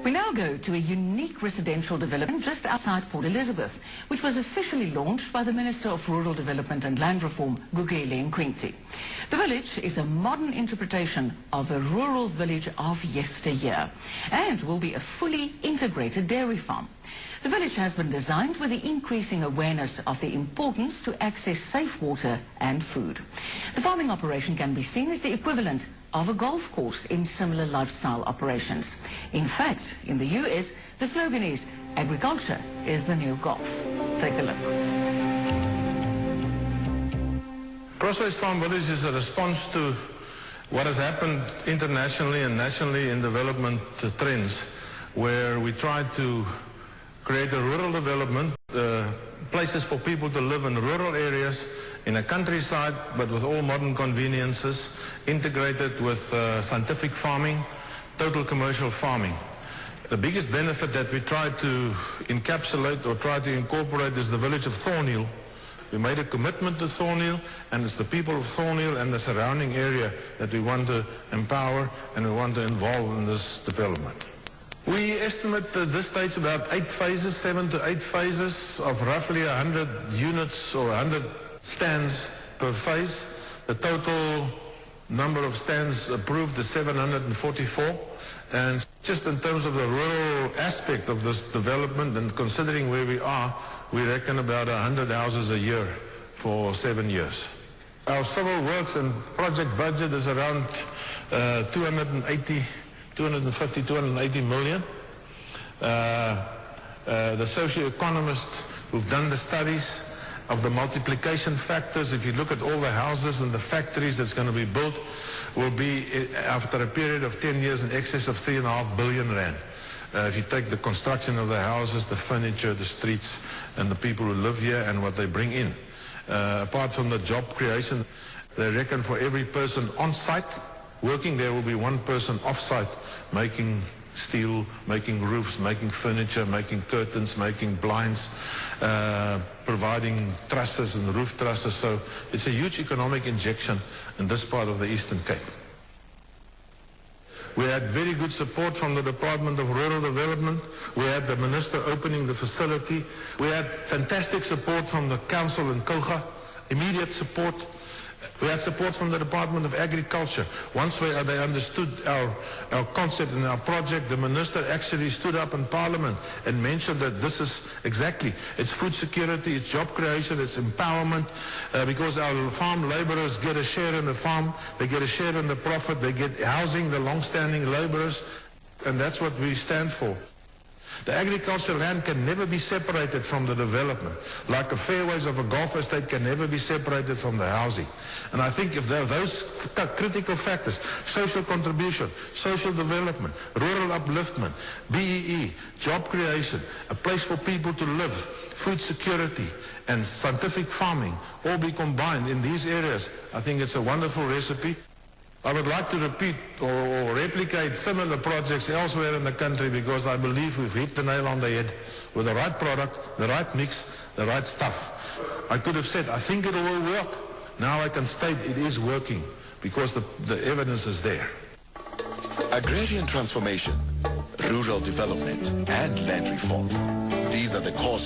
We now go to a unique residential development just outside Port Elizabeth, which was officially launched by the Minister of Rural Development and Land Reform, Gugile Nkwinti. The village is a modern interpretation of a rural village of yesteryear and will be a fully integrated dairy farm. The village has been designed with the increasing awareness of the importance to access safe water and food. The farming operation can be seen as the equivalent of a golf course in similar lifestyle operations. In fact, in the US, the slogan is, agriculture is the new golf. Take a look. Crossways Farm Village is a response to what has happened internationally and nationally in development trends, where we try to create a rural development, places for people to live in rural areas, in a countryside, but with all modern conveniences, integrated with scientific farming, total commercial farming. The biggest benefit that we try to encapsulate or try to incorporate is the village of Thornhill. We made a commitment to Thornhill, and it's the people of Thornhill and the surrounding area that we want to empower and we want to involve in this development. We estimate at this stage about 8 phases, 7 to 8 phases of roughly 100 units or 100 stands per phase. The total number of stands approved is 744. And just in terms of the rural aspect of this development and considering where we are, we reckon about 100 houses a year for 7 years. Our civil works and project budget is around 250, 280 million. The socio-economists who've done the studies of the multiplication factors, if you look at all the houses and the factories that's going to be built, will be, after a period of 10 years, in excess of 3.5 billion rand. If you take the construction of the houses, the furniture, the streets, and the people who live here and what they bring in. Apart from the job creation, they reckon for every person on site working there will be one person off-site making steel, making roofs, making furniture, making curtains, making blinds, providing trusses and roof trusses. So it's a huge economic injection in this part of the Eastern Cape. We had very good support from the Department of Rural Development. We had the Minister opening the facility. We had fantastic support from the Council in Koga, immediate support. We had support from the Department of Agriculture. Once they understood our concept and our project, the Minister actually stood up in Parliament and mentioned that this is exactly, it's food security, it's job creation, it's empowerment, because our farm laborers get a share in the farm, they get a share in the profit, they get housing, the long-standing laborers, and that's what we stand for. The agricultural land can never be separated from the development, like the fairways of a golf estate can never be separated from the housing. And I think if there are those critical factors, social contribution, social development, rural upliftment, BEE, job creation, a place for people to live, food security, and scientific farming all be combined in these areas, I think it's a wonderful recipe. I would like to repeat or replicate similar projects elsewhere in the country because I believe we've hit the nail on the head with the right product, the right mix, the right stuff. I could have said, I think it will work. Now I can state it is working because the evidence is there. Agrarian transformation, rural development, and land reform. These are the core